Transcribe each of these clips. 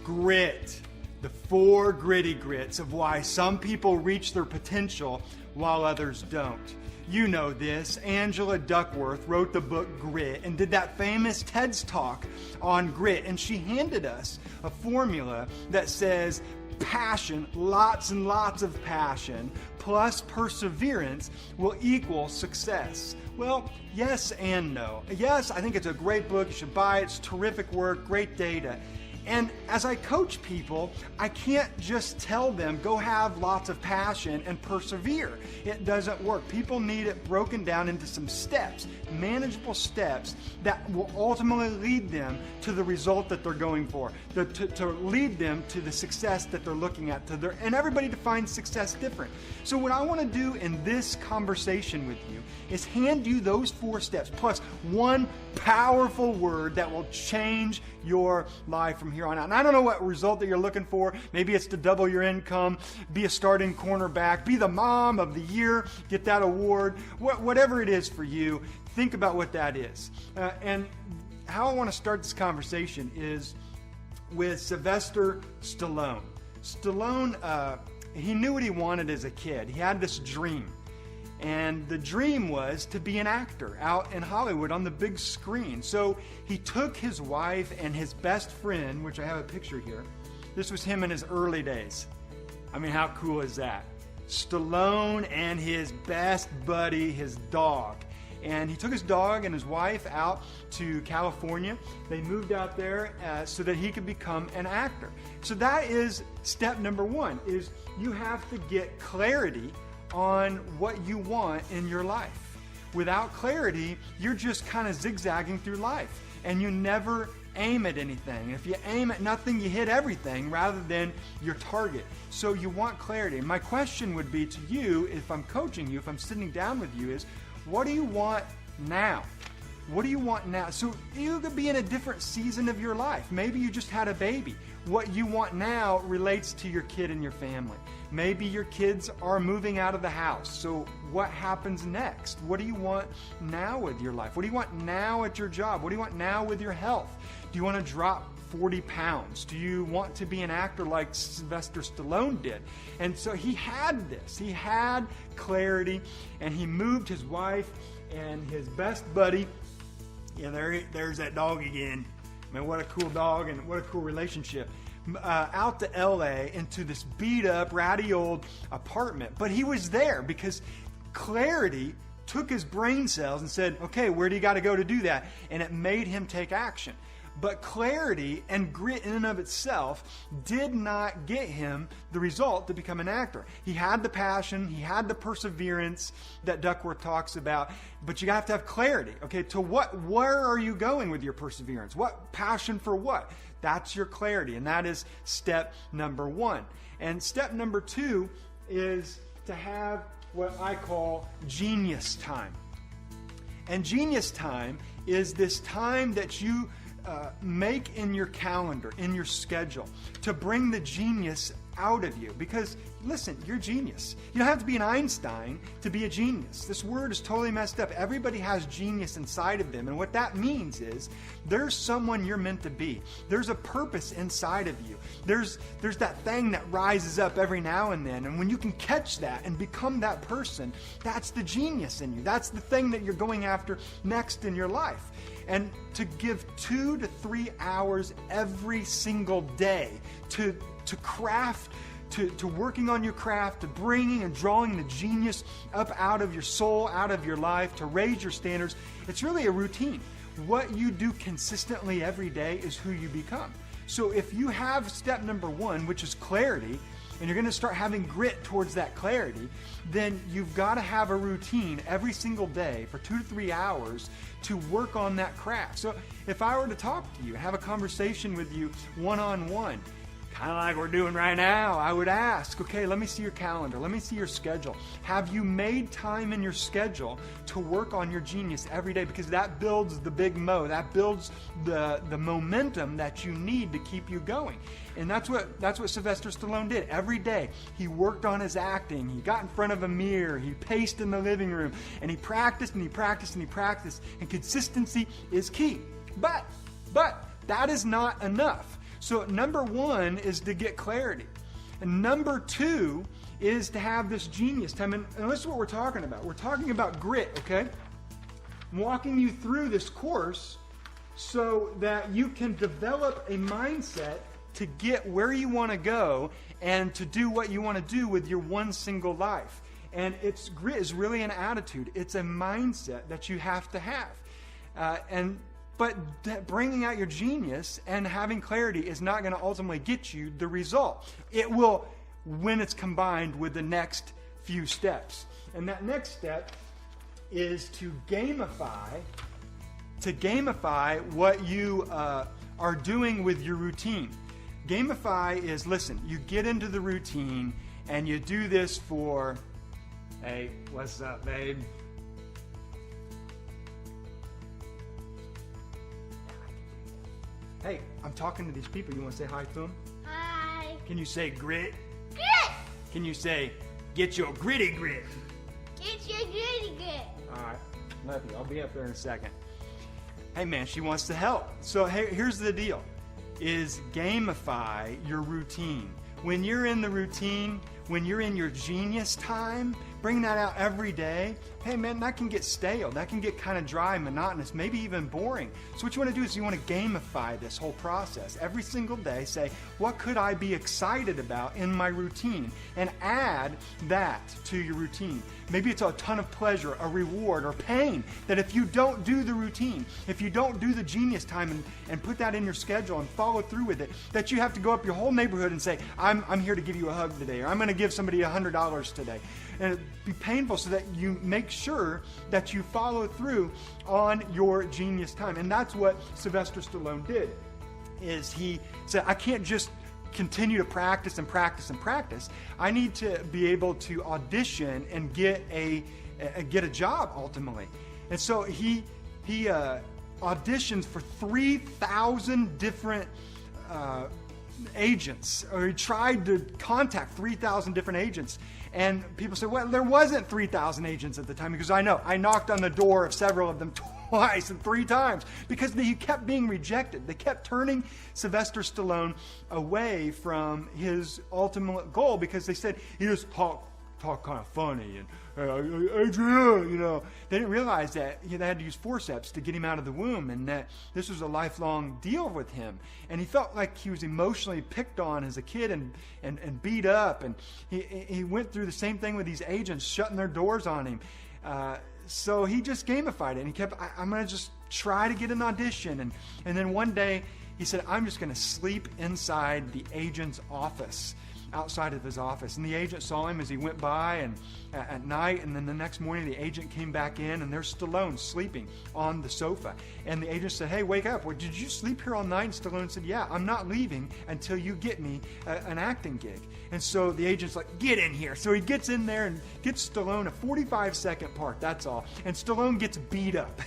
Grit. The 4 gritty grits of why some people reach their potential while others don't. You know this. Angela Duckworth wrote the book Grit and did that famous TED's talk on grit. And she handed us a formula that says passion, lots and lots of passion, plus perseverance will equal success. Well, yes and no. Yes, I think it's a great book. You should buy it. It's terrific work, great data. And as I coach people, I can't just tell them, go have lots of passion and persevere. It doesn't work. People need it broken down into some steps, manageable steps that will ultimately lead them to the result that they're going for, to lead them to the success that they're looking at. And everybody defines success different. So what I want to do in this conversation with you is hand you those 4 steps plus one powerful word that will change your life from here on out. And I don't know what result that you're looking for. Maybe it's to double your income, be a starting cornerback, be the mom of the year, get that award, whatever it is for you. Think about what that is. And how I want to start this conversation is with Sylvester Stallone. Stallone, he knew what he wanted as a kid. He had this dream. And the dream was to be an actor out in Hollywood on the big screen. So he took his wife and his best friend, which I have a picture here. This was him in his early days. I mean, how cool is that? Stallone and his best buddy, his dog. And he took his dog and his wife out to California. They moved out there so that he could become an actor. So that is step number 1, is you have to get clarity on what you want in your life. Without clarity, you're just kind of zigzagging through life and you never aim at anything. If you aim at nothing, you hit everything rather than your target. So you want clarity. My question would be to you, if I'm coaching you, if I'm sitting down with you, is what do you want now? What do you want now? So you could be in a different season of your life. Maybe you just had a baby. What you want now relates to your kid and your family. Maybe your kids are moving out of the house. So what happens next? What do you want now with your life? What do you want now at your job? What do you want now with your health? Do you want to drop 40 pounds? Do you want to be an actor like Sylvester Stallone did? And so he had this. He had clarity, and he moved his wife and his best buddy. Yeah, there's that dog again. Man, what a cool dog and what a cool relationship. Out to LA into this beat up, ratty old apartment. But he was there because clarity took his brain cells and said, okay, where do you got to go to do that? And it made him take action. But clarity and grit in and of itself did not get him the result to become an actor. He had the passion, he had the perseverance that Duckworth talks about, but you have to have clarity. Okay, to where are you going with your perseverance? What passion for what? That's your clarity, and that is step number 1. And step number 2 is to have what I call genius time. And genius time is this time that you make in your calendar, in your schedule, to bring the genius out of you. Because, listen, you're genius. You don't have to be an Einstein to be a genius. This word is totally messed up. Everybody has genius inside of them. And what that means is there's someone you're meant to be. There's a purpose inside of you. There's that thing that rises up every now and then. And when you can catch that and become that person, that's the genius in you. That's the thing that you're going after next in your life. And to give 2 to 3 hours every single day to craft, to working on your craft, to bringing and drawing the genius up out of your soul, out of your life, to raise your standards, it's really a routine. What you do consistently every day is who you become. So if you have step number 1, which is clarity, and you're going to start having grit towards that clarity, then you've got to have a routine every single day for 2 to 3 hours to work on that craft. So if I were to talk to you, have a conversation with you one-on-one, kind of like we're doing right now, I would ask, okay, let me see your calendar. Let me see your schedule. Have you made time in your schedule to work on your genius every day? Because that builds the big mo. That builds the momentum that you need to keep you going. And that's what Sylvester Stallone did. Every day, he worked on his acting. He got in front of a mirror. He paced in the living room. And he practiced and he practiced and he practiced. And consistency is key. But that is not enough. So number one is to get clarity. And number two is to have this genius time. And this is what we're talking about. We're talking about grit, okay? I'm walking you through this course so that you can develop a mindset to get where you want to go and to do what you want to do with your one single life. And grit is really an attitude. It's a mindset that you have to have. But bringing out your genius and having clarity is not going to ultimately get you the result. It will when it's combined with the next few steps. And that next step is to gamify what you are doing with your routine. Gamify is, listen, you get into the routine and you do this for, hey, what's up, babe? Hey, I'm talking to these people. You want to say hi to them? Hi. Can you say grit? Grit. Can you say, get your gritty grit? Get your gritty grit. All right, love you. I'll be up there in a second. Hey, man, she wants to help. So here's the deal, is gamify your routine. When you're in the routine, when you're in your genius time, bring that out every day. Hey man, that can get stale. That can get kind of dry, monotonous, maybe even boring. So what you want to do is you want to gamify this whole process. Every single day say, what could I be excited about in my routine? And add that to your routine. Maybe it's a ton of pleasure, a reward, or pain that if you don't do the routine, if you don't do the genius time and put that in your schedule and follow through with it, that you have to go up your whole neighborhood and say, I'm here to give you a hug today, or I'm going to give somebody $100 today. And it'd be painful so that you make sure that you follow through on your genius time. And that's what Sylvester Stallone did, is he said, I can't just continue to practice and practice and practice. I need to be able to audition and get a job ultimately. And so he auditions for 3,000 different agents, or he tried to contact 3,000 different agents. And people said, well, there wasn't 3,000 agents at the time. Because I know, I knocked on the door of several of them twice and 3 times because he kept being rejected. They kept turning Sylvester Stallone away from his ultimate goal because they said he just talk kind of funny and Adrian, you know. They didn't realize that they had to use forceps to get him out of the womb, and that this was a lifelong deal with him. And he felt like he was emotionally picked on as a kid and beat up. And he went through the same thing with these agents shutting their doors on him. So he just gamified it, and he kept, I'm going to just try to get an audition. And then one day he said, I'm just going to sleep inside the agent's office, outside of his office. And the agent saw him as he went by and at night, and then the next morning the agent came back in, and there's Stallone sleeping on the sofa. And the agent said, hey, wake up. Well, did you sleep here all night? And Stallone said, yeah, I'm not leaving until you get me an acting gig. And so the agent's like, get in here. So he gets in there and gets Stallone a 45-second part, that's all. And Stallone gets beat up.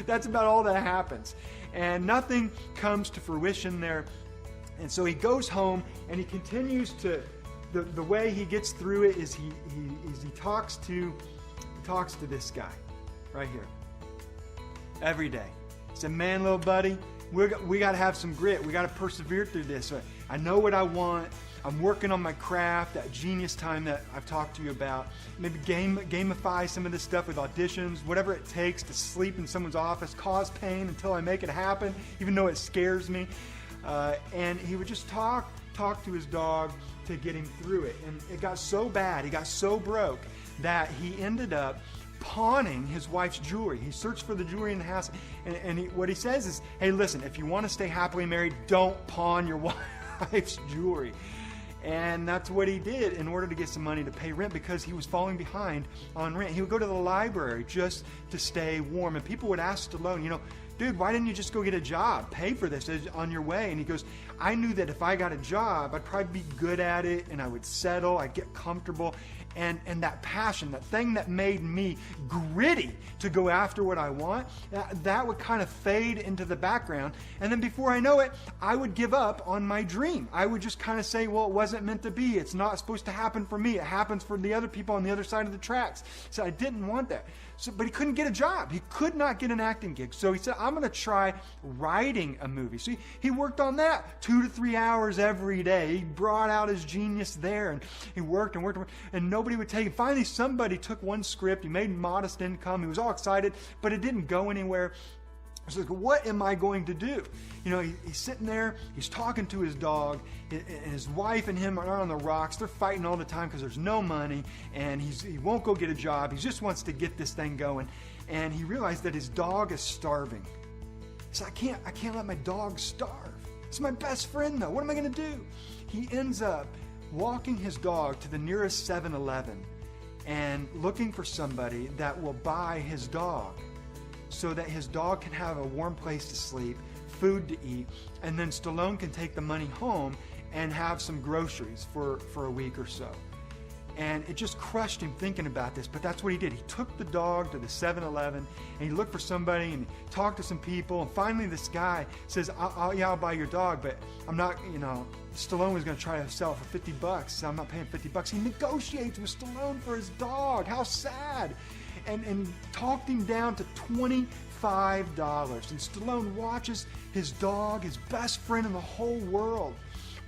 That's about all that happens. And nothing comes to fruition there. And so he goes home, and he continues to, the way he gets through it is he talks to this guy right here every day. He said, man, little buddy, we got to have some grit. We got to persevere through this. I know what I want. I'm working on my craft, that genius time that I've talked to you about. Maybe gamify some of this stuff with auditions, whatever it takes to sleep in someone's office, cause pain until I make it happen, even though it scares me. And he would just talk to his dog to get him through it. And it got so bad, he got so broke, that he ended up pawning his wife's jewelry. He searched for the jewelry in the house, and what he says is, hey, listen, if you want to stay happily married, don't pawn your wife's jewelry. And that's what he did in order to get some money to pay rent, because he was falling behind on rent. He would go to the library just to stay warm. And people would ask Stallone, you know, dude, why didn't you just go get a job? Pay for this on your way. And he goes, I knew that if I got a job, I'd probably be good at it, and I would settle, I'd get comfortable, and that passion, that thing that made me gritty to go after what I want, that would kind of fade into the background. And then before I know it, I would give up on my dream. I would just kind of say, well, it wasn't meant to be. It's not supposed to happen for me. It happens for the other people on the other side of the tracks. So I didn't want that. But he couldn't get a job. He could not get an acting gig. So he said, I'm going to try writing a movie. So he worked on that 2 to 3 hours every day. He brought out his genius there, and he worked and worked, and nobody would take it. Finally, somebody took one script. He made modest income. He was all excited, but it didn't go anywhere. So what am I going to do? He's sitting there, he's talking to his dog, and his wife and him are on the rocks. They're fighting all the time because there's no money, and he won't go get a job. He just wants to get this thing going. And he realized that his dog is starving. He said, I can't let my dog starve. It's my best friend, though. What am I going to do? He ends up walking his dog to the nearest 7-Eleven and looking for somebody that will buy his dog, so that his dog can have a warm place to sleep, food to eat, and then Stallone can take the money home and have some groceries for a week or so. And it just crushed him thinking about this, but that's what he did. He took the dog to the 7-Eleven, and he looked for somebody, and he talked to some people, and finally this guy says, I'll buy your dog, but I'm not, Stallone was going to try to sell it for $50, so I'm not paying $50. He negotiates with Stallone for his dog. How sad. And talked him down to $25. And Stallone watches his dog, his best friend in the whole world,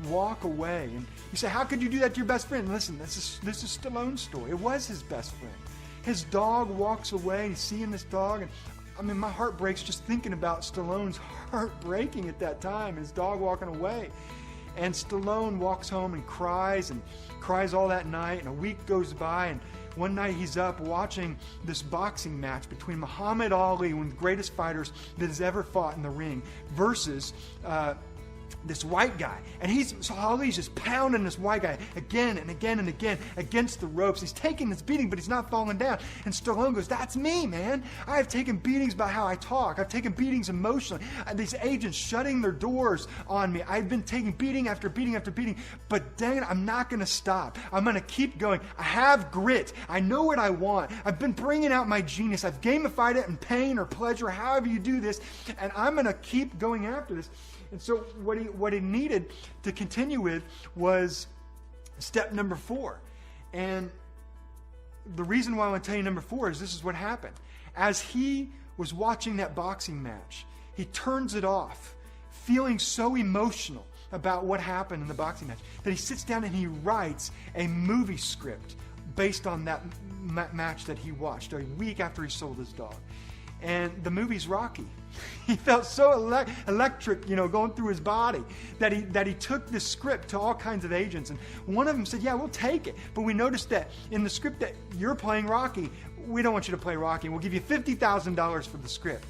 walk away. And you say, how could you do that to your best friend? Listen, this is Stallone's story. It was his best friend. His dog walks away, and he's seeing this dog, and my heart breaks just thinking about Stallone's heart breaking at that time, his dog walking away. And Stallone walks home and cries all that night, and a week goes by, and one night he's up watching this boxing match between Muhammad Ali, one of the greatest fighters that has ever fought in the ring, versus this white guy. And Ali's just pounding this white guy again and again and again against the ropes. He's taking this beating, but he's not falling down. And Stallone goes, that's me, man. I have taken beatings by how I talk. I've taken beatings emotionally. These agents shutting their doors on me. I've been taking beating after beating after beating. But dang it, I'm not going to stop. I'm going to keep going. I have grit. I know what I want. I've been bringing out my genius. I've gamified it in pain or pleasure, however you do this. And I'm going to keep going after this. And so what he needed to continue with was step number 4. And the reason why I want to tell you number 4 is this is what happened. As he was watching that boxing match, he turns it off, feeling so emotional about what happened in the boxing match, that he sits down and he writes a movie script based on that match that he watched a week after he sold his dog. And the movie's Rocky. He felt so electric, going through his body that he took this script to all kinds of agents. And one of them said, yeah, we'll take it. But we noticed that in the script that you're playing Rocky, we don't want you to play Rocky. We'll give you $50,000 for the script.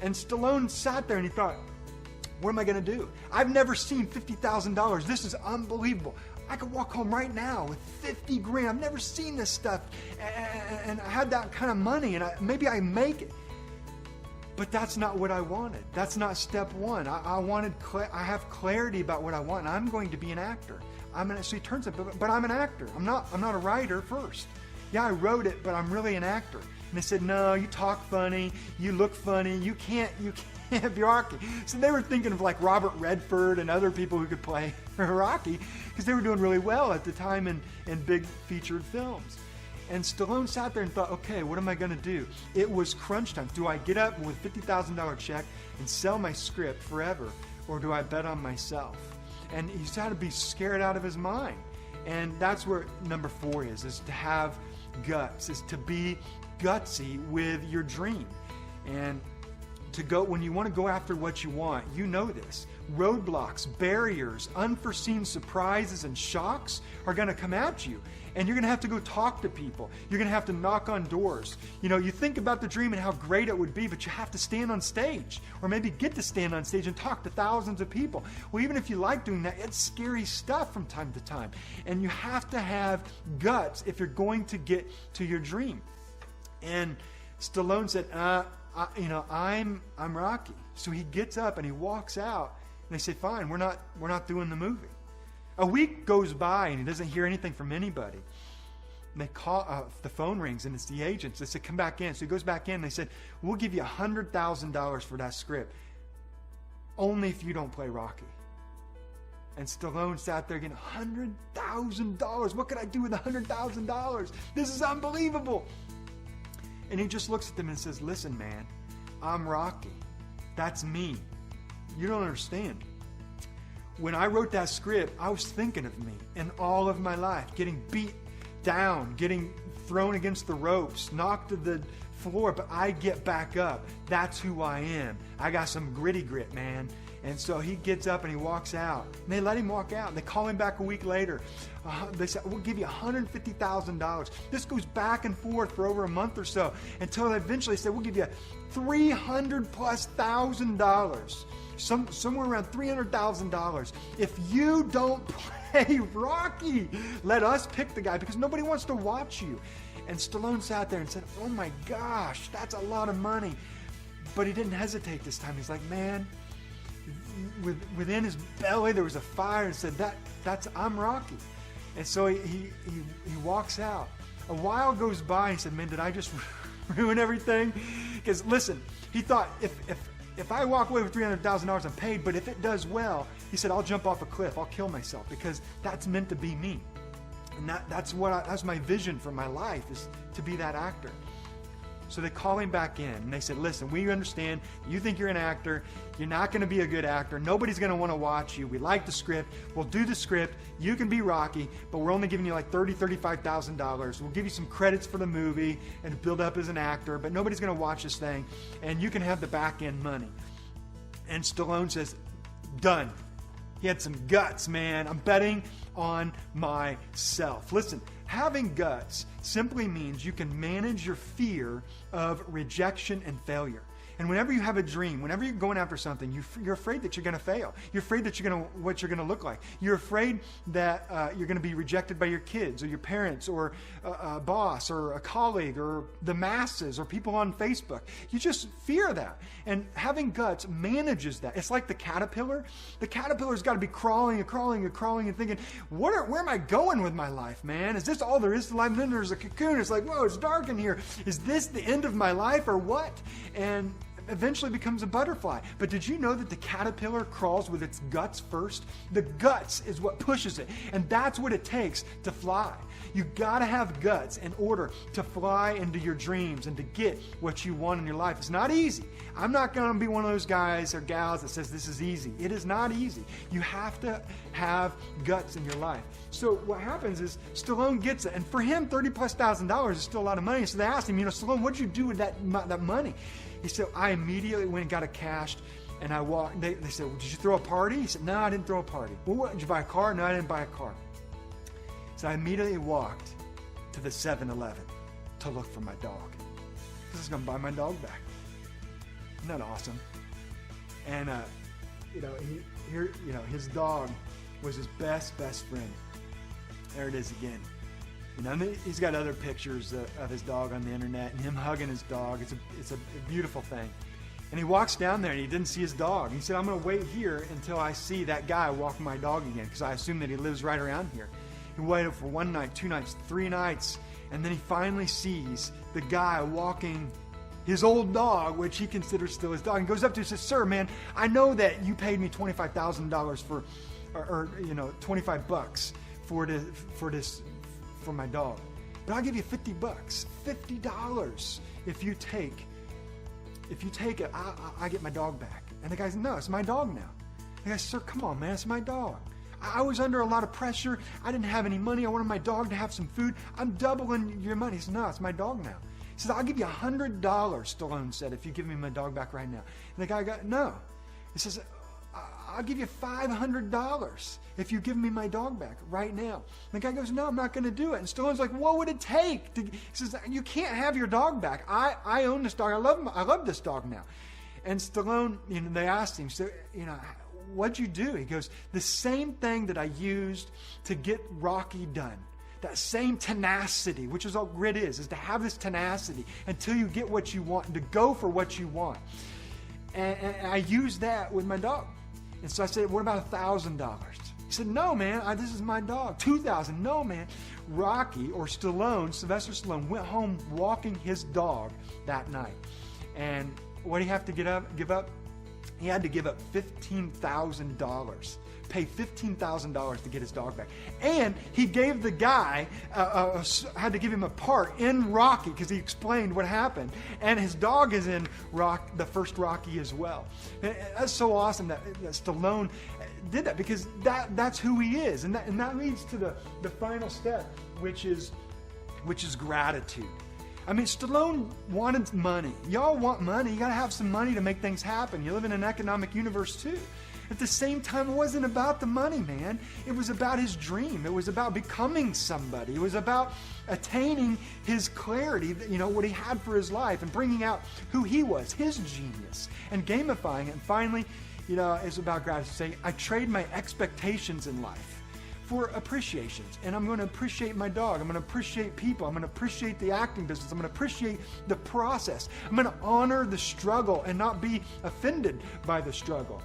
And Stallone sat there and he thought, what am I going to do? I've never seen $50,000. This is unbelievable. I could walk home right now with $50,000. I've never seen this stuff. And I had that kind of money, and maybe I make it. But that's not what I wanted. That's not step 1. I have clarity about what I want, and I'm going to be an actor. So he turns it, but I'm an actor. I'm not a writer first. Yeah, I wrote it, but I'm really an actor. And they said, no, you talk funny, you look funny, you can't be Rocky. So they were thinking of like Robert Redford and other people who could play Rocky, because they were doing really well at the time in big featured films. And Stallone sat there and thought, okay, what am I going to do? It was crunch time. Do I get up with a $50,000 check and sell my script forever, or do I bet on myself? And he's had to be scared out of his mind. And that's where number 4 is to have guts, is to be gutsy with your dream. And when you want to go after what you want, you know this. Roadblocks, barriers, unforeseen surprises, and shocks are going to come at you. And you're going to have to go talk to people. You're going to have to knock on doors. You think about the dream and how great it would be, but you have to stand on stage, or maybe get to stand on stage and talk to thousands of people. Well, even if you like doing that, it's scary stuff from time to time. And you have to have guts if you're going to get to your dream. And Stallone said, I'm Rocky. So he gets up and he walks out, and they say, fine, we're not doing the movie. A week goes by and he doesn't hear anything from anybody. They call, the phone rings, and it's the agents. They said, come back in. So he goes back in, and they said, we'll give you $100,000 for that script, only if you don't play Rocky. And Stallone sat there getting $100,000. What could I do with $100,000? This is unbelievable. And he just looks at them and says, listen, man, I'm Rocky. That's me. You don't understand. When I wrote that script, I was thinking of me and all of my life, getting beat down, getting thrown against the ropes, knocked to the floor, but I get back up. That's who I am. I got some gritty grit, man. And so he gets up and he walks out. And they let him walk out. They call him back a week later. They said, we'll give you $150,000. This goes back and forth for over a month or so until eventually they said, we'll give you $300,000+. Somewhere around $300,000. If you don't play Rocky, let us pick the guy because nobody wants to watch you. And Stallone sat there and said, oh my gosh, that's a lot of money. But he didn't hesitate this time. He's like, man, within his belly there was a fire, and said, I'm Rocky. And so he walks out. A while goes by, and he said, man, did I just ruin everything? Because listen, he thought if I walk away with $300,000, I'm paid, but if it does well, he said, I'll jump off a cliff, I'll kill myself, because that's meant to be me. And that's my vision for my life, is to be that actor. So they call him back in, and they said, listen, we understand you think you're an actor. You're not going to be a good actor. Nobody's going to want to watch you. We like the script. We'll do the script. You can be Rocky, but we're only giving you like $30,000, $35,000. We'll give you some credits for the movie and build up as an actor, but nobody's going to watch this thing, and you can have the back-end money. And Stallone says, done. He had some guts, man. I'm betting on myself. Listen, having guts simply means you can manage your fear of rejection and failure. And whenever you have a dream, whenever you're going after something, you're afraid that you're going to fail. You're afraid that what you're going to look like. You're afraid that you're going to be rejected by your kids or your parents or a boss or a colleague or the masses or people on Facebook. You just fear that. And having guts manages that. It's like the caterpillar. The caterpillar's got to be crawling and crawling and crawling and thinking, where am I going with my life, man? Is this all there is to life? And then there's a cocoon. It's like, whoa, it's dark in here. Is this the end of my life or what? And eventually becomes a butterfly. But did you know that the caterpillar crawls with its guts first? The guts is what pushes it. And that's what it takes to fly. You gotta have guts in order to fly into your dreams and to get what you want in your life. It's not easy. I'm not gonna be one of those guys or gals that says this is easy. It is not easy. You have to have guts in your life. So what happens is Stallone gets it. And for him, $30,000+ is still a lot of money. So they asked him, Stallone, what'd you do with that money? He said, I immediately went and got it cashed, and I walked. They said, well, did you throw a party? He said, no, I didn't throw a party. Well, what, did you buy a car? No, I didn't buy a car. So I immediately walked to the 7-Eleven to look for my dog. I was going to buy my dog back. Isn't that awesome? And, his dog was his best friend. There it is again. He's got other pictures of his dog on the internet and him hugging his dog. It's a beautiful thing. And he walks down there and he didn't see his dog. He said, I'm going to wait here until I see that guy walking my dog again, because I assume that he lives right around here. He waited for 1 night, 2 nights, 3 nights, and then he finally sees the guy walking his old dog, which he considers still his dog, and goes up to him and says, sir, man, I know that you paid me $25,000 for $25 for my dog, but I'll give you $50, $50 if you take it. I get my dog back. And the guy said, no, it's my dog now. The guy said, sir, come on, man, it's my dog. I was under a lot of pressure. I didn't have any money. I wanted my dog to have some food. I'm doubling your money. He said, no, it's my dog now. He said, I'll give you $100, Stallone said, if you give me my dog back right now. And the guy got, no. He says, I'll give you $500 if you give me my dog back right now. And the guy goes, no, I'm not going to do it. And Stallone's like, what would it take? He says, you can't have your dog back. I own this dog. I love this dog now. And Stallone, they asked him, so, what'd you do? He goes, the same thing that I used to get Rocky done. That same tenacity, which is all grit is to have this tenacity until you get what you want and to go for what you want. And I used that with my dog. And so I said, what about $1,000? He He said, no, man, this is my dog. 2,000, no, man. Rocky, or Stallone, Sylvester Stallone, went home walking his dog that night. And what did he have to give up? He had to give up $15,000. Pay $15,000 to get his dog back. And he gave the guy, had to give him a part in Rocky because he explained what happened. And his dog is in the first Rocky as well. And that's so awesome that Stallone did that, because that's who he is. And that leads to the final step, which is gratitude. I mean, Stallone wanted money. Y'all want money. You got to have some money to make things happen. You live in an economic universe too. At the same time, it wasn't about the money, man. It was about his dream. It was about becoming somebody. It was about attaining his clarity, what he had for his life, and bringing out who he was, his genius, and gamifying it. And finally, it's about gratitude. Saying, I trade my expectations in life for appreciations. And I'm going to appreciate my dog. I'm going to appreciate people. I'm going to appreciate the acting business. I'm going to appreciate the process. I'm going to honor the struggle and not be offended by the struggle.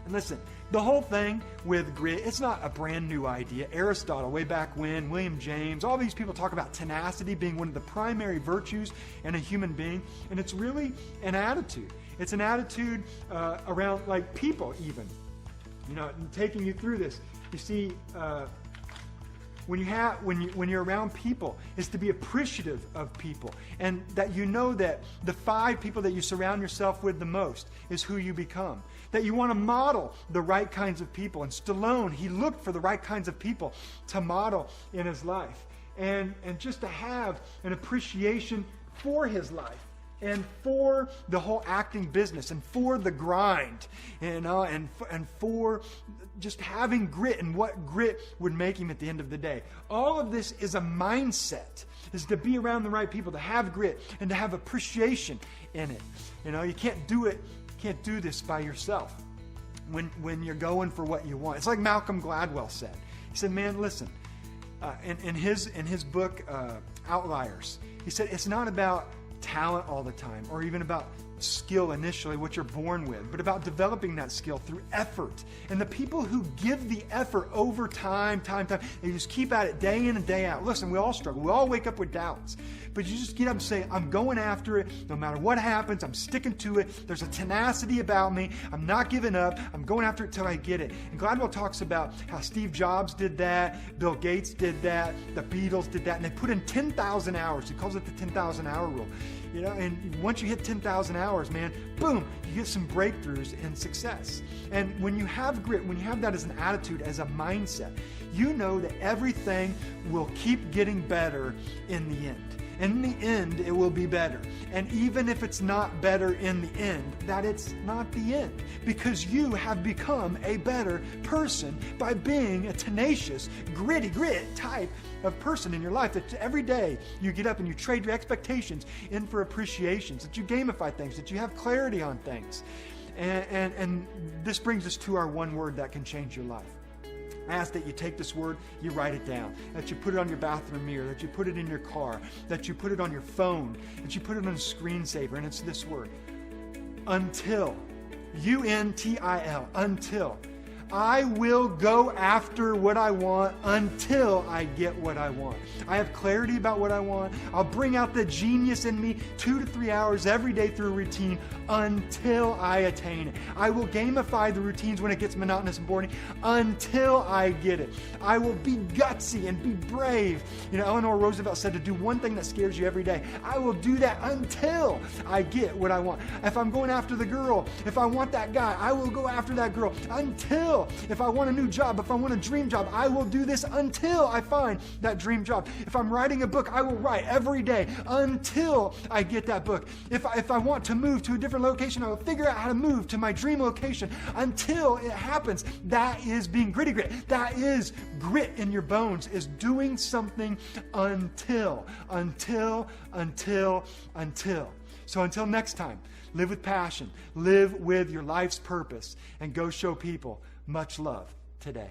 And listen, the whole thing with grit, it's not a brand new idea. Aristotle, way back when, William James, all these people talk about tenacity being one of the primary virtues in a human being. And it's really an attitude. It's an attitude around like people even. Taking you through this. You see, when you're around people, is to be appreciative of people, and that that the 5 people that you surround yourself with the most is who you become. That you want to model the right kinds of people. And Stallone, he looked for the right kinds of people to model in his life, and just to have an appreciation for his life. And for the whole acting business, and for the grind, and for just having grit, and what grit would make him at the end of the day. All of this is a mindset, is to be around the right people, to have grit, and to have appreciation in it. You can't do this by yourself when you're going for what you want. It's like Malcolm Gladwell said. He said, man, listen, in his book, Outliers, he said, it's not about talent all the time, or even about skill initially, what you're born with, but about developing that skill through effort. And the people who give the effort over time, they just keep at it day in and day out. Listen, we all struggle. We all wake up with doubts. But you just get up and say, I'm going after it. No matter what happens, I'm sticking to it. There's a tenacity about me. I'm not giving up. I'm going after it till I get it. And Gladwell talks about how Steve Jobs did that, Bill Gates did that, the Beatles did that, and they put in 10,000 hours. He calls it the 10,000 hour rule. And once you hit 10,000 hours, man, boom, you get some breakthroughs and success. And when you have grit, when you have that as an attitude, as a mindset, you know that everything will keep getting better in the end. In the end, it will be better. And even if it's not better in the end, that it's not the end. Because you have become a better person by being a tenacious, grit type of person in your life. That every day you get up and you trade your expectations in for appreciations. That you gamify things. That you have clarity on things. And this brings us to our one word that can change your life. I ask that you take this word, you write it down, that you put it on your bathroom mirror, that you put it in your car, that you put it on your phone, that you put it on a screensaver, and it's this word. Until. UNTIL. Until. I will go after what I want until I get what I want. I have clarity about what I want. I'll bring out the genius in me 2 to 3 hours every day through a routine until I attain it. I will gamify the routines when it gets monotonous and boring until I get it. I will be gutsy and be brave. Eleanor Roosevelt said to do one thing that scares you every day. I will do that until I get what I want. If I'm going after the girl, if I want that guy, I will go after that girl until. If I want a new job, if I want a dream job, I will do this until I find that dream job. If I'm writing a book, I will write every day until I get that book. If I want to move to a different location, I will figure out how to move to my dream location until it happens. That is being gritty grit. That is grit in your bones, is doing something until. So until next time, live with passion, live with your life's purpose, and go show people much love today.